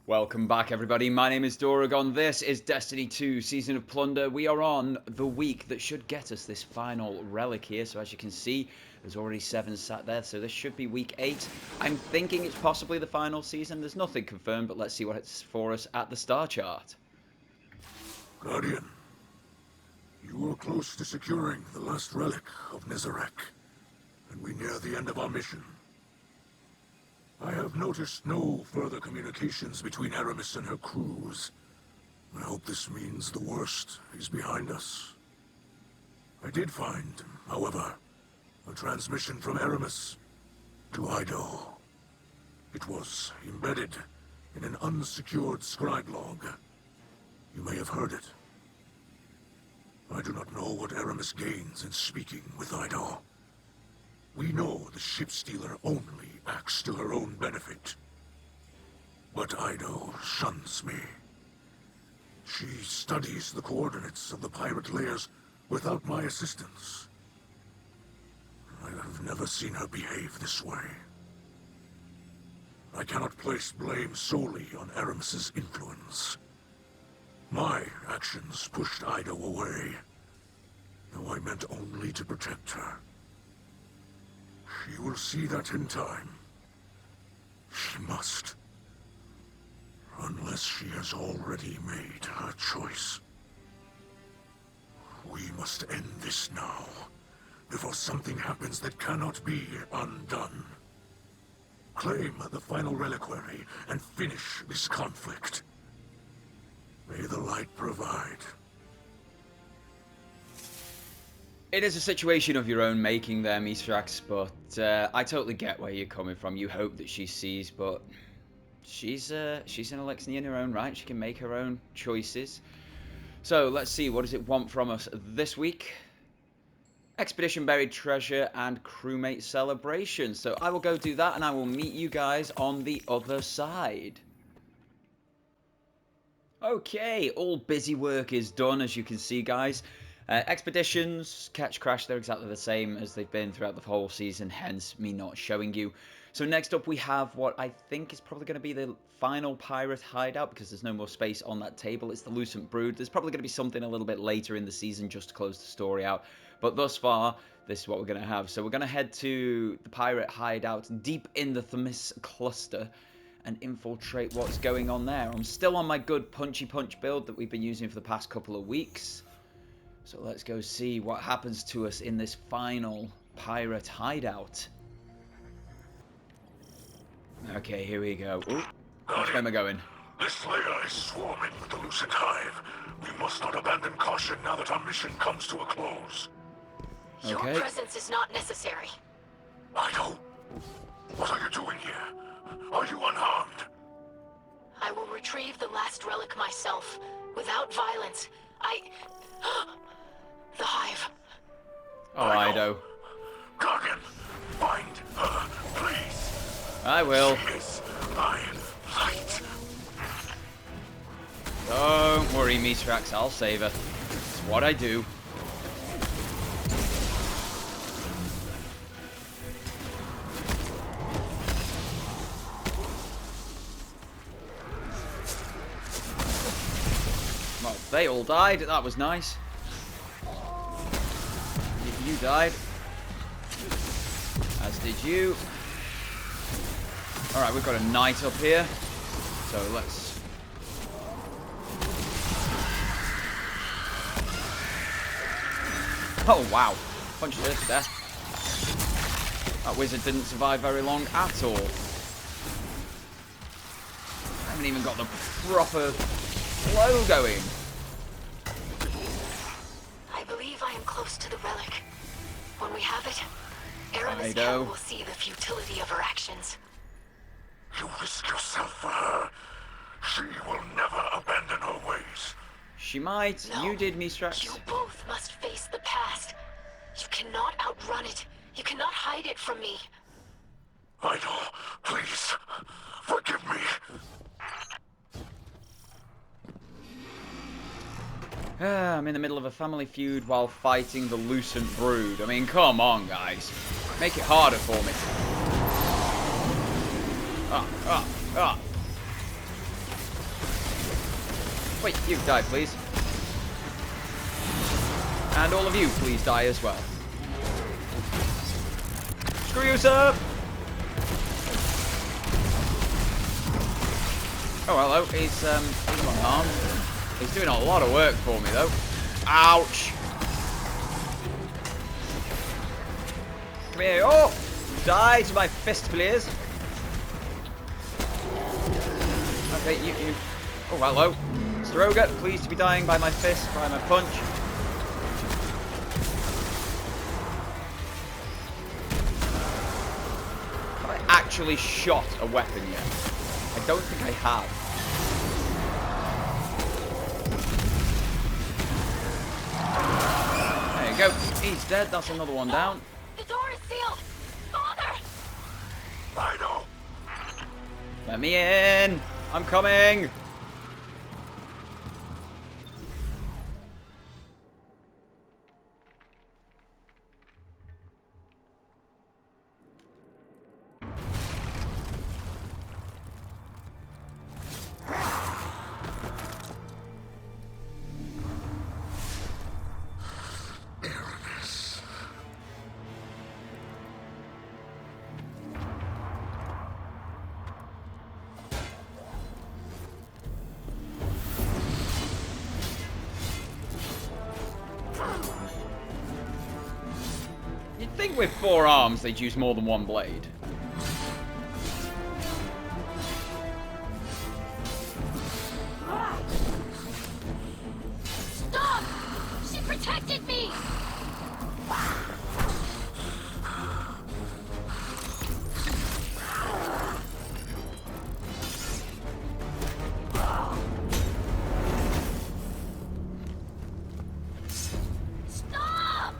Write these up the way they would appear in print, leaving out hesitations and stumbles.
Welcome back, everybody. My name is Doragon. This is Destiny 2 Season of Plunder. We are on the week that should get us this final relic here. So as you can see, there's already 7 sat there. So this should be week 8. I'm thinking it's possibly the final season. There's nothing confirmed, but let's see what it's for us at the star chart. Guardian, you were close to securing the last relic of Nezarec, and we near the end of our mission. I have noticed no further communications between Aramis and her crews. I hope this means the worst is behind us. I did find, however, a transmission from Aramis to Ido. It was embedded in an unsecured scribe log. You may have heard it. I do not know what Aramis gains in speaking with Ido. We know the ship stealer only acts to her own benefit. But Ido shuns me. She studies the coordinates of the pirate layers without my assistance. I have never seen her behave this way. I cannot place blame solely on Aramis's influence. My actions pushed Ido away, though I meant only to protect her. She will see that in time. She must. Unless she has already made her choice. We must end this now, before something happens that cannot be undone. Claim the final reliquary and finish this conflict. May the light provide. It is a situation of your own making there, Mithrax, but I totally get where you're coming from. You hope that she sees, but she's an Alexian in her own right. She can make her own choices. So let's see, what does it want from us this week? Expedition Buried Treasure and Crewmate Celebration. So I will go do that, and I will meet you guys on the other side. Okay, all busy work is done, as you can see, guys. Expeditions, Catch Crash, they're exactly the same as they've been throughout the whole season, hence me not showing you. So next up we have what I think is probably going to be the final pirate hideout, because there's no more space on that table. It's the Lucent Brood. There's probably going to be something a little bit later in the season just to close the story out. But thus far, this is what we're going to have. So we're going to head to the pirate hideout deep in the Themis cluster and infiltrate what's going on there. I'm still on my good punchy punch build that we've been using for the past couple of weeks. So let's go see what happens to us in this final pirate hideout. Okay, here we go. Ooh, which way am I going? This layer is swarming with the Lucent Hive. We must not abandon caution now that our mission comes to a close. Okay. Your presence is not necessary. Ido, what are you doing here? Are you unharmed? I will retrieve the last relic myself, without violence. The Hive. Oh, Ido. Guardian, find her, please. I will. She is my light. Don't worry, Mithrax, I'll save her. It's what I do. Well, they all died. That was nice. You died. As did you. Alright, we've got a knight up here. So let's... Oh, wow. Punched her to death. That wizard didn't survive very long at all. I haven't even got the proper flow going. I believe I am close to the relic. When we have it, Aramis Ido. will see the futility of her actions. You risk yourself for her. She will never abandon her ways. She might. No, You did, Mithrax. You both must face the past. You cannot outrun it. You cannot hide it from me. Ido, please, forgive me. I'm in the middle of a family feud while fighting the Lucent Brood. I mean, come on, guys. Make it harder for me. Wait, you die, please. And all of you, please die as well. Screw you, sir! Oh, hello. He's unharmed. He's doing a lot of work for me, though. Ouch! Come here. Oh! Die to my fist, please. Okay, you. Oh, hello. Stroga, pleased to be dying by my fist, by my punch. Have I actually shot a weapon yet? I don't think I have. There you go. He's dead. That's another one down. The door is sealed! Father! I know. Let me in. I'm coming. You'd think with 4 arms they'd use more than 1 blade. Stop! She protected me! Stop!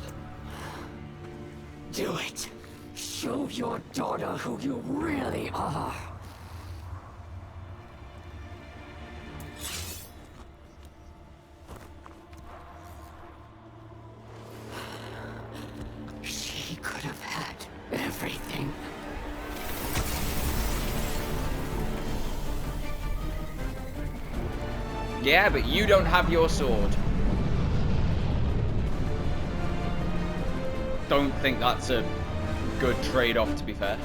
Do it. Show your daughter who you really are. She could have had everything. Yeah, but you don't have your sword. Don't think that's a good trade-off, to be fair.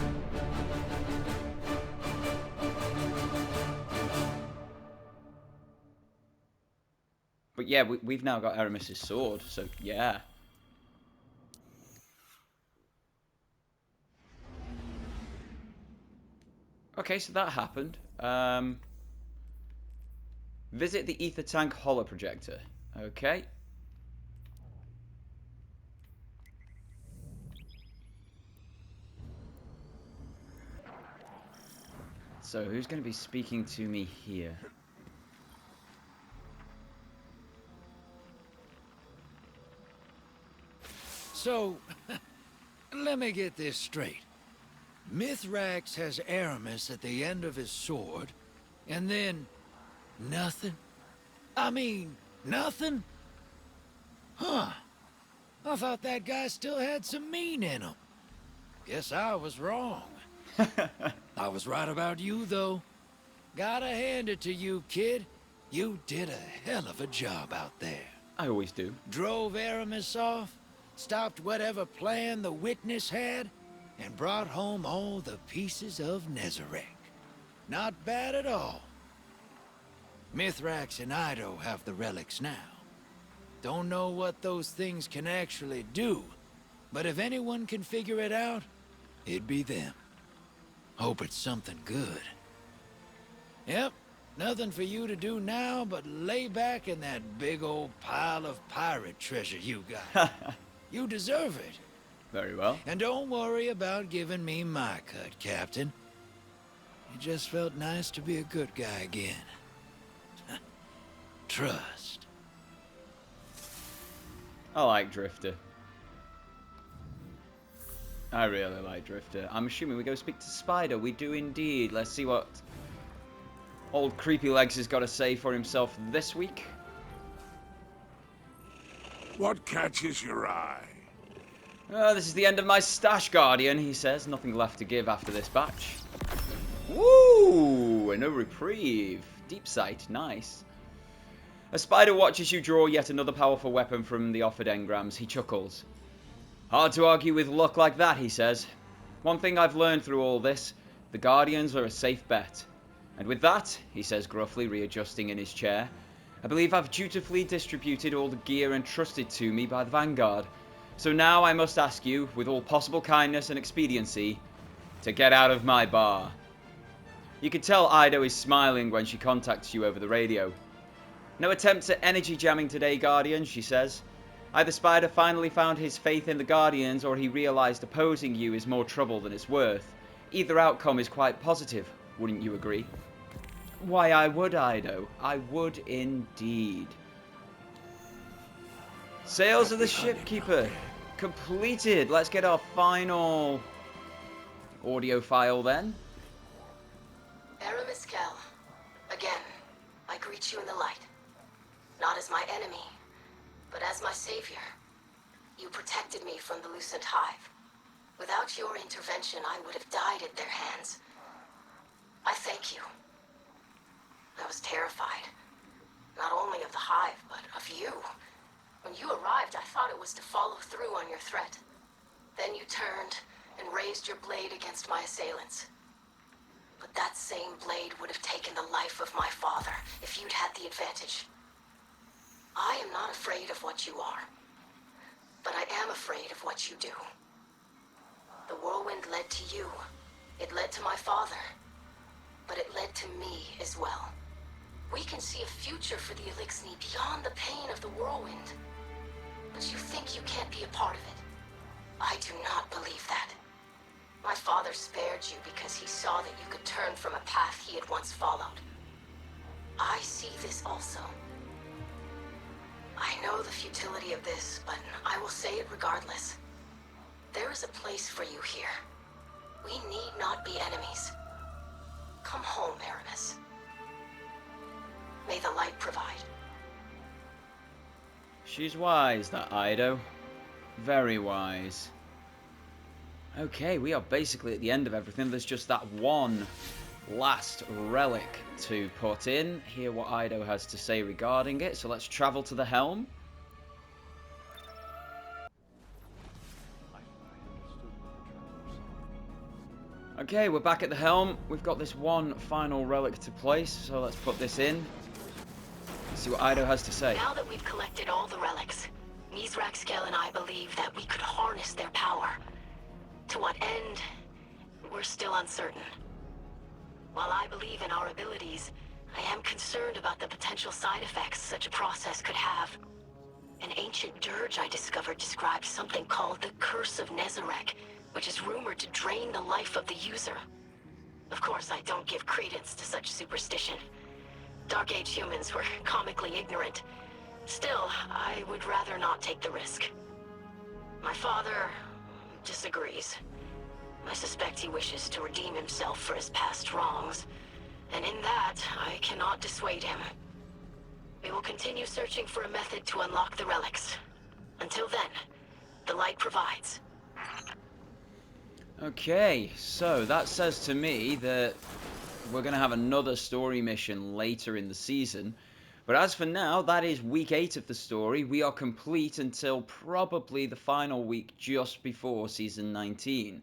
But yeah, we've now got Aramis's sword, so yeah. Okay, so that happened. Visit the ether tank holo projector. Okay. So, who's going to be speaking to me here? So, let me get this straight. Mithrax has Aramis at the end of his sword, and then nothing? I mean, nothing? Huh. I thought that guy still had some mean in him. Guess I was wrong. I was right about you, though. Gotta hand it to you, kid. You did a hell of a job out there. I always do. Drove Aramis off, stopped whatever plan the witness had, and brought home all the pieces of Nezarec. Not bad at all. Mithrax and Ido have the relics now. Don't know what those things can actually do, but if anyone can figure it out, it'd be them. Hope it's something good. Yep, nothing for you to do now but lay back in that big old pile of pirate treasure you got. You deserve it. Very well. And don't worry about giving me my cut, Captain. It just felt nice to be a good guy again. Trust. I like Drifter. I really like Drifter. I'm assuming we go speak to Spider. We do indeed. Let's see what old Creepy Legs has got to say for himself this week. What catches your eye? This is the end of my stash, Guardian, he says. Nothing left to give after this batch. Woo! No reprieve. Deep sight. Nice. As Spider watches you draw yet another powerful weapon from the offered engrams, he chuckles. Hard to argue with luck like that, he says. One thing I've learned through all this, the Guardians are a safe bet. And with that, he says gruffly, readjusting in his chair, I believe I've dutifully distributed all the gear entrusted to me by the Vanguard. So now I must ask you, with all possible kindness and expediency, to get out of my bar. You can tell Ido is smiling when she contacts you over the radio. No attempts at energy jamming today, Guardian, she says. Either Spider finally found his faith in the Guardians, or he realised opposing you is more trouble than it's worth. Either outcome is quite positive, wouldn't you agree? Why, I would, Ido. I would indeed. Sales of the Shipkeeper completed. Let's get our final audio file then. Aramis Kell, again, I greet you in the light. Not as my enemy, but as my savior. You protected me from the Lucent Hive. Without your intervention, I would have died at their hands. I thank you. I was terrified. Not only of the Hive, but of you. When you arrived, I thought it was to follow through on your threat. Then you turned and raised your blade against my assailants. But that same blade would have taken the life of my father if you'd had the advantage. I am not afraid of what you are, but I am afraid of what you do. The whirlwind led to you. It led to my father, but it led to me as well. We can see a future for the Elixni beyond the pain of the whirlwind, but you think you can't be a part of it. I do not believe that. My father spared you because he saw that you could turn from a path he had once followed. I see this also. I know the futility of this, but I will say it regardless. There is a place for you here. We need not be enemies. Come home, Aramis. May the light provide. She's wise, that Ido. Very wise. Okay, we are basically at the end of everything. There's just that one last relic to put in. Hear what Ido has to say regarding it. So let's travel to the helm. Okay, we're back at the helm. We've got this one final relic to place, so let's put this in. Let's see what Ido has to say. Now that we've collected all the relics, Mizraxkel and I believe that we could harness their power. To what end, we're still uncertain. While I believe in our abilities, I am concerned about the potential side effects such a process could have. An ancient dirge I discovered described something called the Curse of Nezarec, which is rumored to drain the life of the user. Of course, I don't give credence to such superstition. Dark Age humans were comically ignorant. Still, I would rather not take the risk. My father disagrees. I suspect he wishes to redeem himself for his past wrongs, and in that, I cannot dissuade him. We will continue searching for a method to unlock the relics. Until then, the light provides. Okay, so that says to me that we're going to have another story mission later in the season. But as for now, that is week 8 of the story. We are complete until probably the final week just before season 19.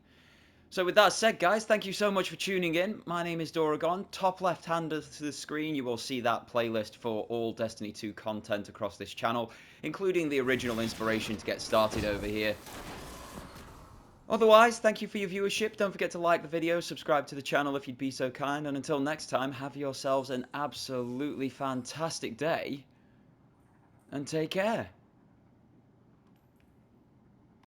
So with that said, guys, thank you so much for tuning in. My name is Doragon. Top left-hand of the screen, you will see that playlist for all Destiny 2 content across this channel, including the original inspiration to get started over here. Otherwise, thank you for your viewership. Don't forget to like the video, subscribe to the channel if you'd be so kind, and until next time, have yourselves an absolutely fantastic day, and take care.